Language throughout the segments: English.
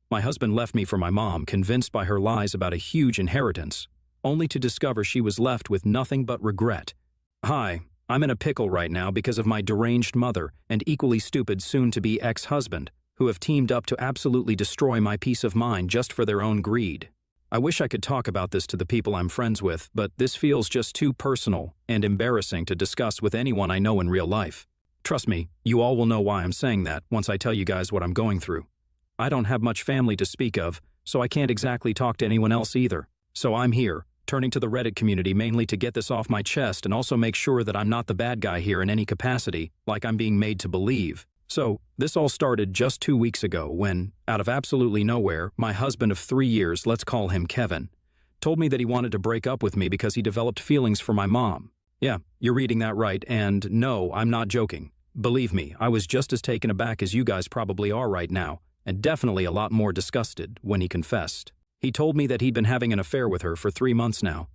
My husband left me for my mom, convinced by her lies about a huge inheritance, only to discover she was left with nothing but regret. Hi, I'm in a pickle right now because of my deranged mother and equally stupid soon-to-be ex-husband, who have teamed up to absolutely destroy my peace of mind just for their own greed. I wish I could talk about this to the people I'm friends with, but this feels just too personal and embarrassing to discuss with anyone I know in real life. Trust me, you all will know why I'm saying that once I tell you guys what I'm going through. I don't have much family to speak of, so I can't exactly talk to anyone else either. So I'm here, turning to the Reddit community mainly to get this off my chest and also make sure that I'm not the bad guy here in any capacity, like I'm being made to believe. So, this all started just 2 weeks ago when, out of absolutely nowhere, my husband of 3 years, let's call him Kevin, told me that he wanted to break up with me because he developed feelings for my mom. Yeah, you're reading that right, and no, I'm not joking. Believe me, I was just as taken aback as you guys probably are right now, and definitely a lot more disgusted when he confessed. He told me that he'd been having an affair with her for 3 months now.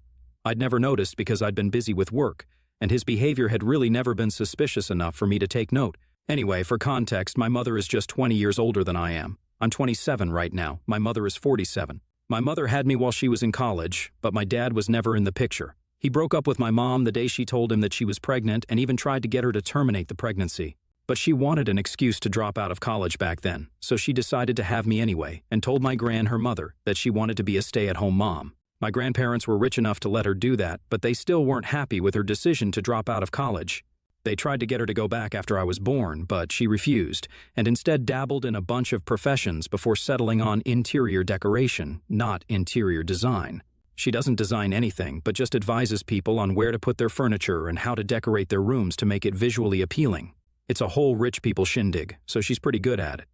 I'd never noticed because I'd been busy with work, and his behavior had really never been suspicious enough for me to take note. Anyway, for context, my mother is just 20 years older than I am. I'm 27 right now. My mother is 47. My mother had me while she was in college, but my dad was never in the picture. He broke up with my mom the day she told him that she was pregnant and even tried to get her to terminate the pregnancy. But she wanted an excuse to drop out of college back then, so she decided to have me anyway and told my her mother, that she wanted to be a stay-at-home mom. My grandparents were rich enough to let her do that, but they still weren't happy with her decision to drop out of college. They tried to get her to go back after I was born, but she refused, and instead dabbled in a bunch of professions before settling on interior decoration, not interior design. She doesn't design anything, but just advises people on where to put their furniture and how to decorate their rooms to make it visually appealing. It's a whole rich people shindig, so she's pretty good at it.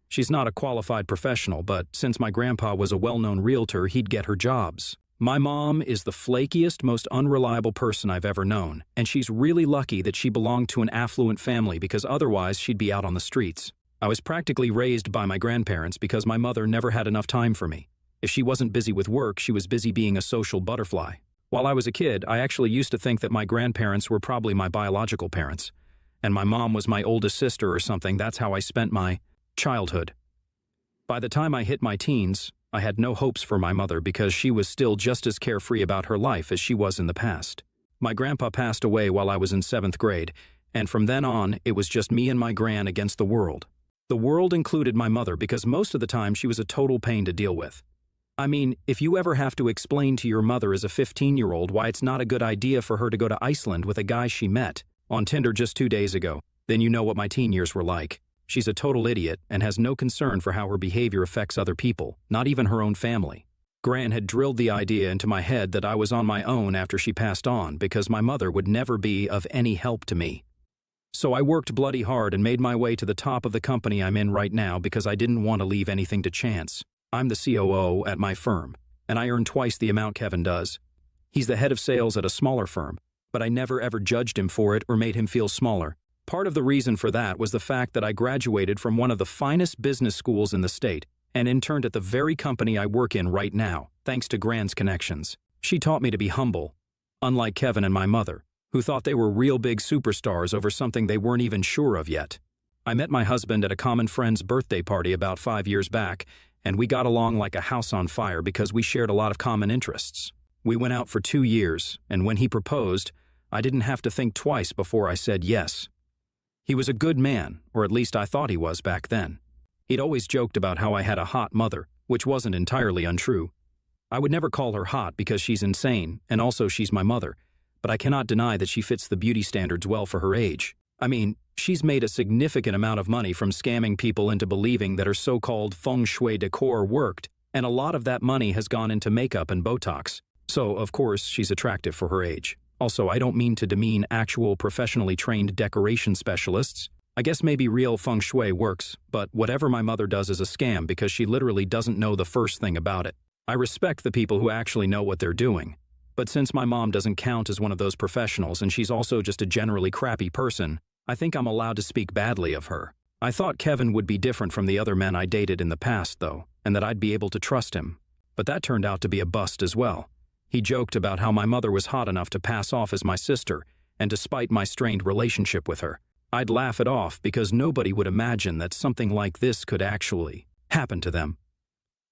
She's not a qualified professional, but since my grandpa was a well-known realtor, he'd get her jobs. My mom is the flakiest, most unreliable person I've ever known, and she's really lucky that she belonged to an affluent family because otherwise she'd be out on the streets. I was practically raised by my grandparents because my mother never had enough time for me. If she wasn't busy with work, she was busy being a social butterfly. While I was a kid, I actually used to think that my grandparents were probably my biological parents, and my mom was my oldest sister or something. That's how I spent my childhood. By the time I hit my teens, I had no hopes for my mother because she was still just as carefree about her life as she was in the past. My grandpa passed away while I was in 7th grade, and from then on, it was just me and my gran against the world. The world included my mother because most of the time she was a total pain to deal with. I mean, if you ever have to explain to your mother as a 15-year-old why it's not a good idea for her to go to Iceland with a guy she met on Tinder just 2 days ago, then you know what my teen years were like. She's a total idiot and has no concern for how her behavior affects other people, not even her own family. Gran had drilled the idea into my head that I was on my own after she passed on because my mother would never be of any help to me. So I worked bloody hard and made my way to the top of the company I'm in right now because I didn't want to leave anything to chance. I'm the COO at my firm, and I earn twice the amount Kevin does. He's the head of sales at a smaller firm, but I never ever judged him for it or made him feel smaller. Part of the reason for that was the fact that I graduated from one of the finest business schools in the state and interned at the very company I work in right now, thanks to Gran's connections. She taught me to be humble, unlike Kevin and my mother, who thought they were real big superstars over something they weren't even sure of yet. I met my husband at a common friend's birthday party about 5 years back, and we got along like a house on fire because we shared a lot of common interests. We went out for 2 years, and when he proposed, I didn't have to think twice before I said yes. He was a good man, or at least I thought he was back then. He'd always joked about how I had a hot mother, which wasn't entirely untrue. I would never call her hot because she's insane, and also she's my mother, but I cannot deny that she fits the beauty standards well for her age. I mean, she's made a significant amount of money from scamming people into believing that her so-called feng shui decor worked, and a lot of that money has gone into makeup and Botox. So, of course, she's attractive for her age. Also, I don't mean to demean actual professionally trained decoration specialists. I guess maybe real feng shui works, but whatever my mother does is a scam because she literally doesn't know the first thing about it. I respect the people who actually know what they're doing. But since my mom doesn't count as one of those professionals and she's also just a generally crappy person, I think I'm allowed to speak badly of her. I thought Kevin would be different from the other men I dated in the past, though, and that I'd be able to trust him. But that turned out to be a bust as well. He joked about how my mother was hot enough to pass off as my sister, and despite my strained relationship with her, I'd laugh it off because nobody would imagine that something like this could actually happened to them.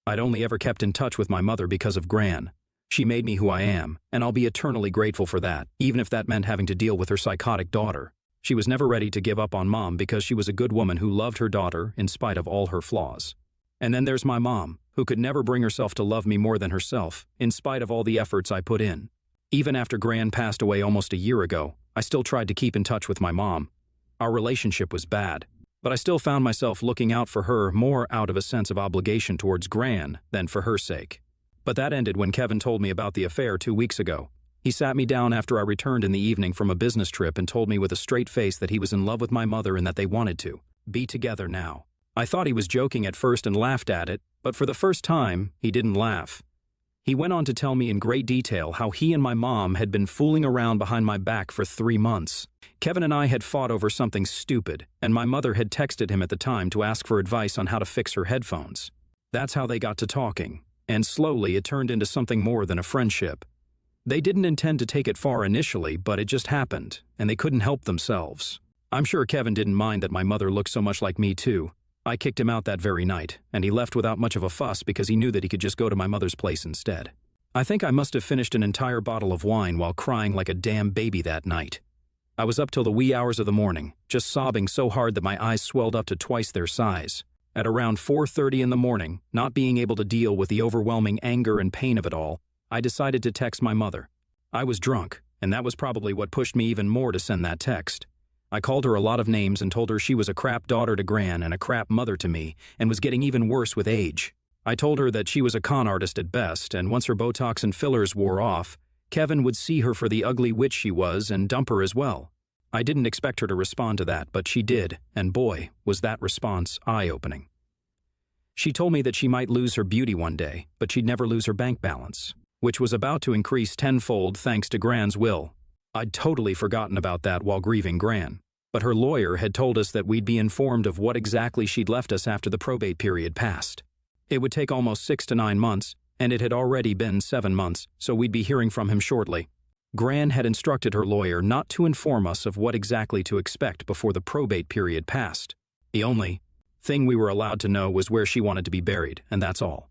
I'd only ever kept in touch with my mother because of Gran. She made me who I am, and I'll be eternally grateful for that, even if that meant having to deal with her psychotic daughter. She was never ready to give up on Mom because she was a good woman who loved her daughter in spite of all her flaws. And then there's my mom, who could never bring herself to love me more than herself, in spite of all the efforts I put in. Even after Gran passed away almost a year ago, I still tried to keep in touch with my mom. Our relationship was bad, but I still found myself looking out for her more out of a sense of obligation towards Gran than for her sake. But that ended when Kevin told me about the affair 2 weeks ago. He sat me down after I returned in the evening from a business trip and told me with a straight face that he was in love with my mother and that they wanted to be together now. I thought he was joking at first and laughed at it, but for the first time, he didn't laugh. He went on to tell me in great detail how he and my mom had been fooling around behind my back for 3 months. Kevin and I had fought over something stupid, and my mother had texted him at the time to ask for advice on how to fix her headphones. That's how they got to talking, and slowly it turned into something more than a friendship. They didn't intend to take it far initially, but it just happened, and they couldn't help themselves. I'm sure Kevin didn't mind that my mother looked so much like me too. I kicked him out that very night, and he left without much of a fuss because he knew that he could just go to my mother's place instead. I think I must have finished an entire bottle of wine while crying like a damn baby that night. I was up till the wee hours of the morning, just sobbing so hard that my eyes swelled up to twice their size. At around 4:30 in the morning, not being able to deal with the overwhelming anger and pain of it all, I decided to text my mother. I was drunk, and that was probably what pushed me even more to send that text. I called her a lot of names and told her she was a crap daughter to Gran and a crap mother to me, and was getting even worse with age. I told her that she was a con artist at best, and once her Botox and fillers wore off, Kevin would see her for the ugly witch she was and dump her as well. I didn't expect her to respond to that, but she did, and boy, was that response eye-opening. She told me that she might lose her beauty one day, but she'd never lose her bank balance, which was about to increase tenfold thanks to Gran's will. I'd totally forgotten about that while grieving Gran, but her lawyer had told us that we'd be informed of what exactly she'd left us after the probate period passed. It would take almost 6 to 9 months, and it had already been 7 months, so we'd be hearing from him shortly. Gran had instructed her lawyer not to inform us of what exactly to expect before the probate period passed. The only thing we were allowed to know was where she wanted to be buried, and that's all.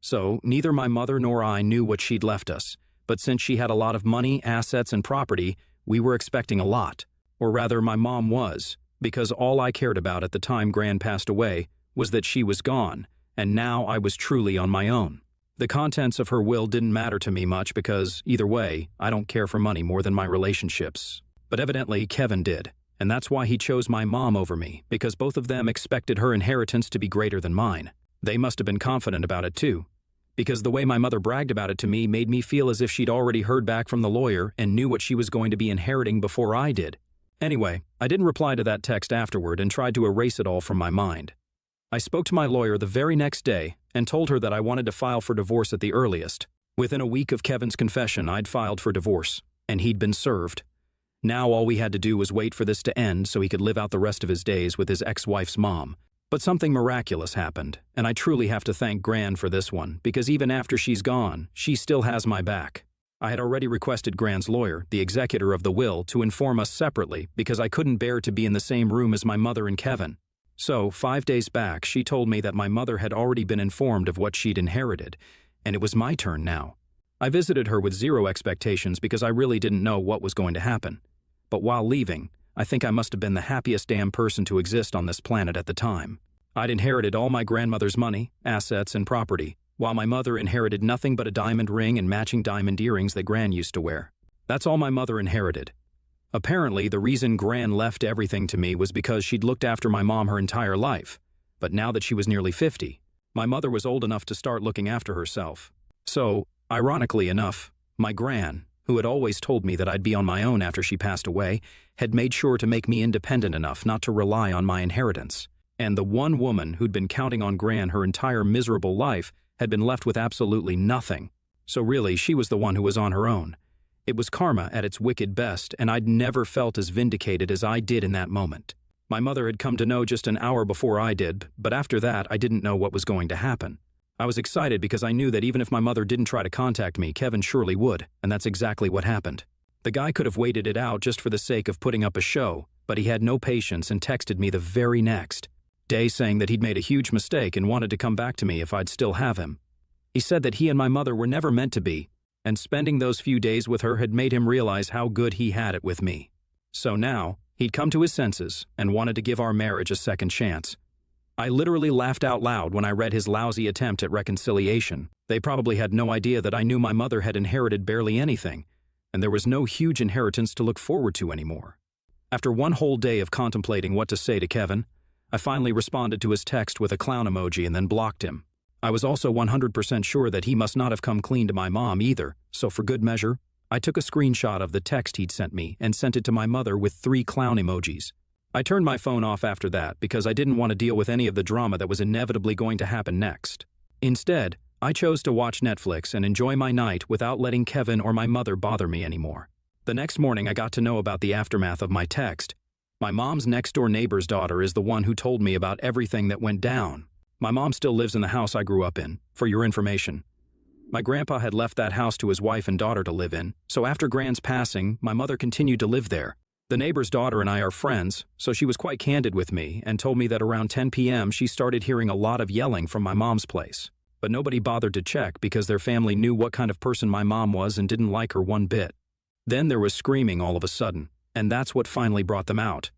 So, neither my mother nor I knew what she'd left us, but since she had a lot of money, assets, and property, we were expecting a lot. Or rather, my mom was, because all I cared about at the time Gran passed away was that she was gone, and now I was truly on my own. The contents of her will didn't matter to me much because, either way, I don't care for money more than my relationships. But evidently, Kevin did, and that's why he chose my mom over me, because both of them expected her inheritance to be greater than mine. They must have been confident about it too, because the way my mother bragged about it to me made me feel as if she'd already heard back from the lawyer and knew what she was going to be inheriting before I did. Anyway, I didn't reply to that text afterward and tried to erase it all from my mind. I spoke to my lawyer the very next day and told her that I wanted to file for divorce at the earliest. Within a week of Kevin's confession, I'd filed for divorce, and he'd been served. Now all we had to do was wait for this to end so he could live out the rest of his days with his ex-wife's mom. But something miraculous happened, and I truly have to thank Gran for this one, because even after she's gone, she still has my back. I had already requested Gran's lawyer, the executor of the will, to inform us separately because I couldn't bear to be in the same room as my mother and Kevin. So, 5 days back, she told me that my mother had already been informed of what she'd inherited, and it was my turn now. I visited her with zero expectations because I really didn't know what was going to happen. But while leaving, I think I must have been the happiest damn person to exist on this planet at the time. I'd inherited all my grandmother's money, assets, and property, while my mother inherited nothing but a diamond ring and matching diamond earrings that Gran used to wear. That's all my mother inherited. Apparently, the reason Gran left everything to me was because she'd looked after my mom her entire life. But now that she was nearly 50, my mother was old enough to start looking after herself. So, ironically enough, my Gran, who had always told me that I'd be on my own after she passed away, had made sure to make me independent enough not to rely on my inheritance. And the one woman who'd been counting on Gran her entire miserable life had been left with absolutely nothing. So really, she was the one who was on her own. It was karma at its wicked best, and I'd never felt as vindicated as I did in that moment. My mother had come to know just an hour before I did, but after that, I didn't know what was going to happen. I was excited because I knew that even if my mother didn't try to contact me, Kevin surely would, and that's exactly what happened. The guy could have waited it out just for the sake of putting up a show, but he had no patience and texted me the very next day saying that he'd made a huge mistake and wanted to come back to me if I'd still have him. He said that he and my mother were never meant to be, and spending those few days with her had made him realize how good he had it with me. So now, he'd come to his senses and wanted to give our marriage a second chance. I literally laughed out loud when I read his lousy attempt at reconciliation. They probably had no idea that I knew my mother had inherited barely anything, and there was no huge inheritance to look forward to anymore. After one whole day of contemplating what to say to Kevin, I finally responded to his text with a clown emoji and then blocked him. I was also 100% sure that he must not have come clean to my mom either, so for good measure, I took a screenshot of the text he'd sent me and sent it to my mother with 3 clown emojis. I turned my phone off after that because I didn't want to deal with any of the drama that was inevitably going to happen next. Instead, I chose to watch Netflix and enjoy my night without letting Kevin or my mother bother me anymore. The next morning, I got to know about the aftermath of my text. My mom's next-door neighbor's daughter is the one who told me about everything that went down. My mom still lives in the house I grew up in, for your information. My grandpa had left that house to his wife and daughter to live in, so after Gran's passing, my mother continued to live there. The neighbor's daughter and I are friends, so she was quite candid with me and told me that around 10 p.m. she started hearing a lot of yelling from my mom's place. But nobody bothered to check because their family knew what kind of person my mom was and didn't like her one bit. Then there was screaming all of a sudden, and that's what finally brought them out.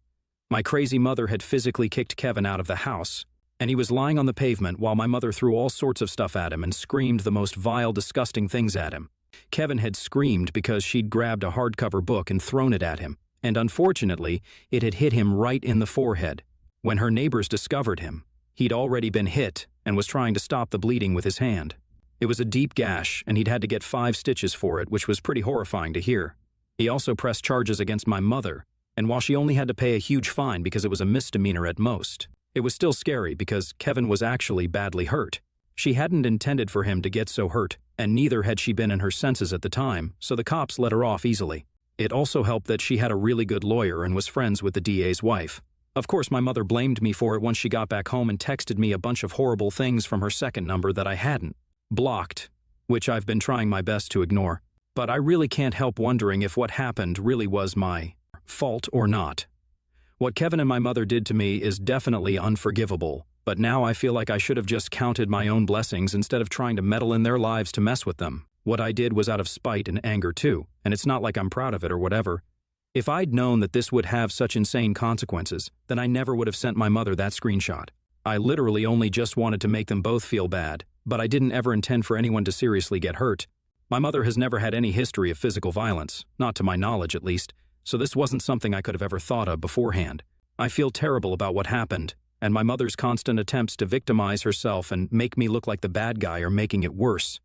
My crazy mother had physically kicked Kevin out of the house, and he was lying on the pavement while my mother threw all sorts of stuff at him and screamed the most vile, disgusting things at him. Kevin had screamed because she'd grabbed a hardcover book and thrown it at him, and unfortunately, it had hit him right in the forehead. When her neighbors discovered him, he'd already been hit and was trying to stop the bleeding with his hand. It was a deep gash, and he'd had to get 5 stitches for it, which was pretty horrifying to hear. He also pressed charges against my mother, and while she only had to pay a huge fine because it was a misdemeanor at most, it was still scary because Kevin was actually badly hurt. She hadn't intended for him to get so hurt, and neither had she been in her senses at the time, so the cops let her off easily. It also helped that she had a really good lawyer and was friends with the DA's wife. Of course, my mother blamed me for it once she got back home and texted me a bunch of horrible things from her second number that I hadn't blocked, which I've been trying my best to ignore. But I really can't help wondering if what happened really was my fault or not. What Kevin and my mother did to me is definitely unforgivable, but now I feel like I should have just counted my own blessings instead of trying to meddle in their lives to mess with them. What I did was out of spite and anger too, and it's not like I'm proud of it or whatever. If I'd known that this would have such insane consequences, then I never would have sent my mother that screenshot. I literally only just wanted to make them both feel bad, but I didn't ever intend for anyone to seriously get hurt. My mother has never had any history of physical violence, not to my knowledge at least, so this wasn't something I could have ever thought of beforehand. I feel terrible about what happened, and my mother's constant attempts to victimize herself and make me look like the bad guy are making it worse.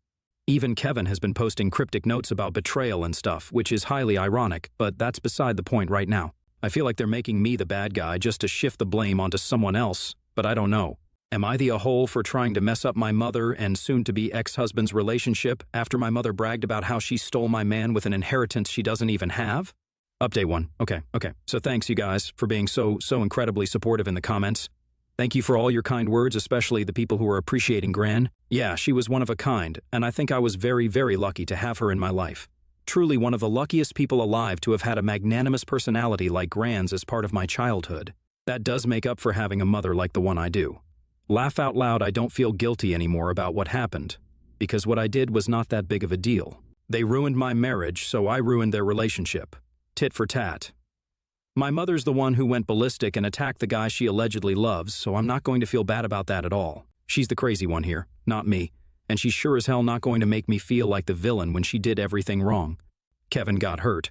Even Kevin has been posting cryptic notes about betrayal and stuff, which is highly ironic, but that's beside the point right now. I feel like they're making me the bad guy just to shift the blame onto someone else, but I don't know. Am I the a-hole for trying to mess up my mother and soon-to-be ex-husband's relationship after my mother bragged about how she stole my man with an inheritance she doesn't even have? Update 1. Okay. So thanks, you guys, for being so incredibly supportive in the comments. Thank you for all your kind words, especially the people who are appreciating Gran. Yeah, she was one of a kind, and I think I was very, very lucky to have her in my life. Truly one of the luckiest people alive to have had a magnanimous personality like Gran's as part of my childhood. That does make up for having a mother like the one I do. Laugh out loud, I don't feel guilty anymore about what happened, because what I did was not that big of a deal. They ruined my marriage, so I ruined their relationship. Tit for tat. My mother's the one who went ballistic and attacked the guy she allegedly loves, so I'm not going to feel bad about that at all. She's the crazy one here, not me, and she's sure as hell not going to make me feel like the villain when she did everything wrong. Kevin got hurt.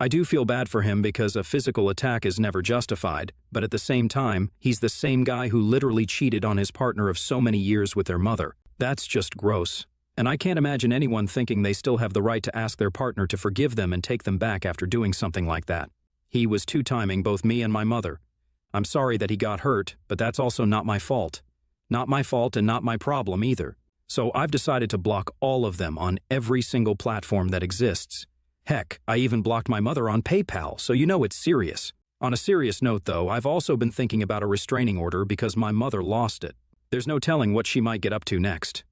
I do feel bad for him because a physical attack is never justified, but at the same time, he's the same guy who literally cheated on his partner of so many years with their mother. That's just gross. And I can't imagine anyone thinking they still have the right to ask their partner to forgive them and take them back after doing something like that. He was two-timing both me and my mother. I'm sorry that he got hurt, but that's also not my fault. Not my fault and not my problem either. So I've decided to block all of them on every single platform that exists. Heck, I even blocked my mother on PayPal, so you know it's serious. On a serious note though, I've also been thinking about a restraining order because my mother lost it. There's no telling what she might get up to next.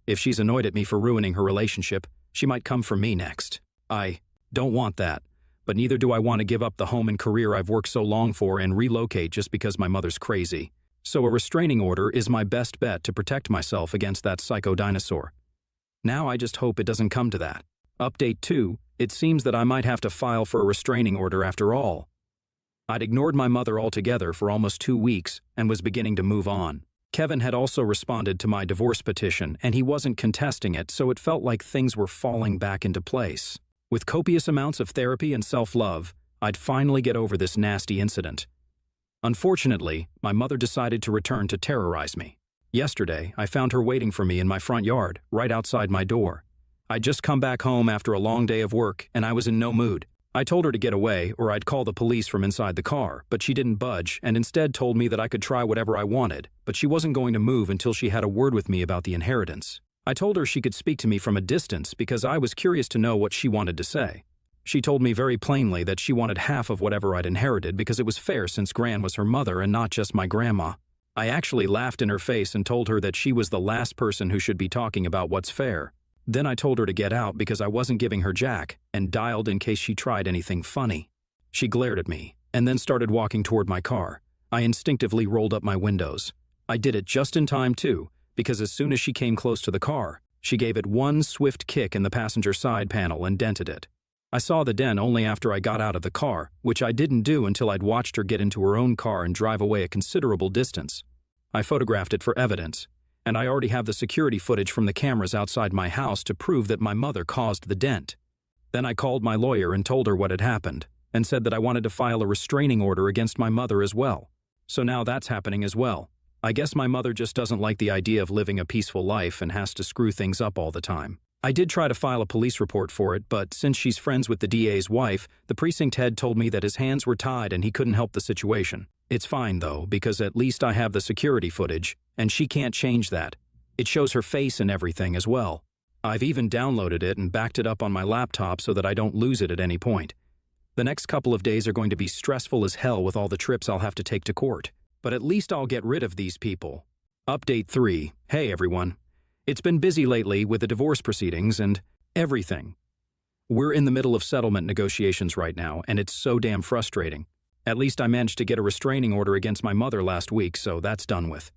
If she's annoyed at me for ruining her relationship, she might come for me next. I don't want that. But neither do I want to give up the home and career I've worked so long for and relocate just because my mother's crazy. So a restraining order is my best bet to protect myself against that psycho dinosaur. Now I just hope it doesn't come to that. Update 2, it seems that I might have to file for a restraining order after all. I'd ignored my mother altogether for almost 2 weeks and was beginning to move on. Kevin had also responded to my divorce petition, and he wasn't contesting it, so it felt like things were falling back into place. With copious amounts of therapy and self-love, I'd finally get over this nasty incident. Unfortunately, my mother decided to return to terrorize me. Yesterday, I found her waiting for me in my front yard, right outside my door. I'd just come back home after a long day of work, and I was in no mood. I told her to get away or I'd call the police from inside the car, but she didn't budge and instead told me that I could try whatever I wanted, but she wasn't going to move until she had a word with me about the inheritance. I told her she could speak to me from a distance because I was curious to know what she wanted to say. She told me very plainly that she wanted half of whatever I'd inherited because it was fair since Gran was her mother and not just my grandma. I actually laughed in her face and told her that she was the last person who should be talking about what's fair. Then I told her to get out because I wasn't giving her jack and dialed in case she tried anything funny. She glared at me and then started walking toward my car. I instinctively rolled up my windows. I did it just in time too, because as soon as she came close to the car, she gave it one swift kick in the passenger side panel and dented it. I saw the dent only after I got out of the car, which I didn't do until I'd watched her get into her own car and drive away a considerable distance. I photographed it for evidence, and I already have the security footage from the cameras outside my house to prove that my mother caused the dent. Then I called my lawyer and told her what had happened, and said that I wanted to file a restraining order against my mother as well. So now that's happening as well. I guess my mother just doesn't like the idea of living a peaceful life and has to screw things up all the time. I did try to file a police report for it, but since she's friends with the DA's wife, the precinct head told me that his hands were tied and he couldn't help the situation. It's fine though, because at least I have the security footage, and she can't change that. It shows her face and everything as well. I've even downloaded it and backed it up on my laptop so that I don't lose it at any point. The next couple of days are going to be stressful as hell with all the trips I'll have to take to court. But at least I'll get rid of these people. Update 3. Hey everyone. It's been busy lately with the divorce proceedings and everything. We're in the middle of settlement negotiations right now, and it's so damn frustrating. At least I managed to get a restraining order against my mother last week, so that's done with.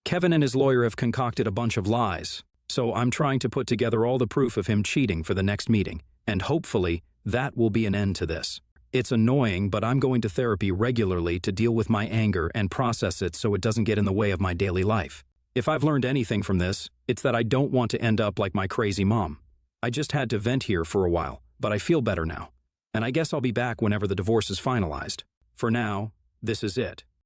Kevin and his lawyer have concocted a bunch of lies, so I'm trying to put together all the proof of him cheating for the next meeting, and hopefully that will be an end to this. It's annoying, but I'm going to therapy regularly to deal with my anger and process it so it doesn't get in the way of my daily life. If I've learned anything from this, it's that I don't want to end up like my crazy mom. I just had to vent here for a while, but I feel better now. And I guess I'll be back whenever the divorce is finalized. For now, this is it.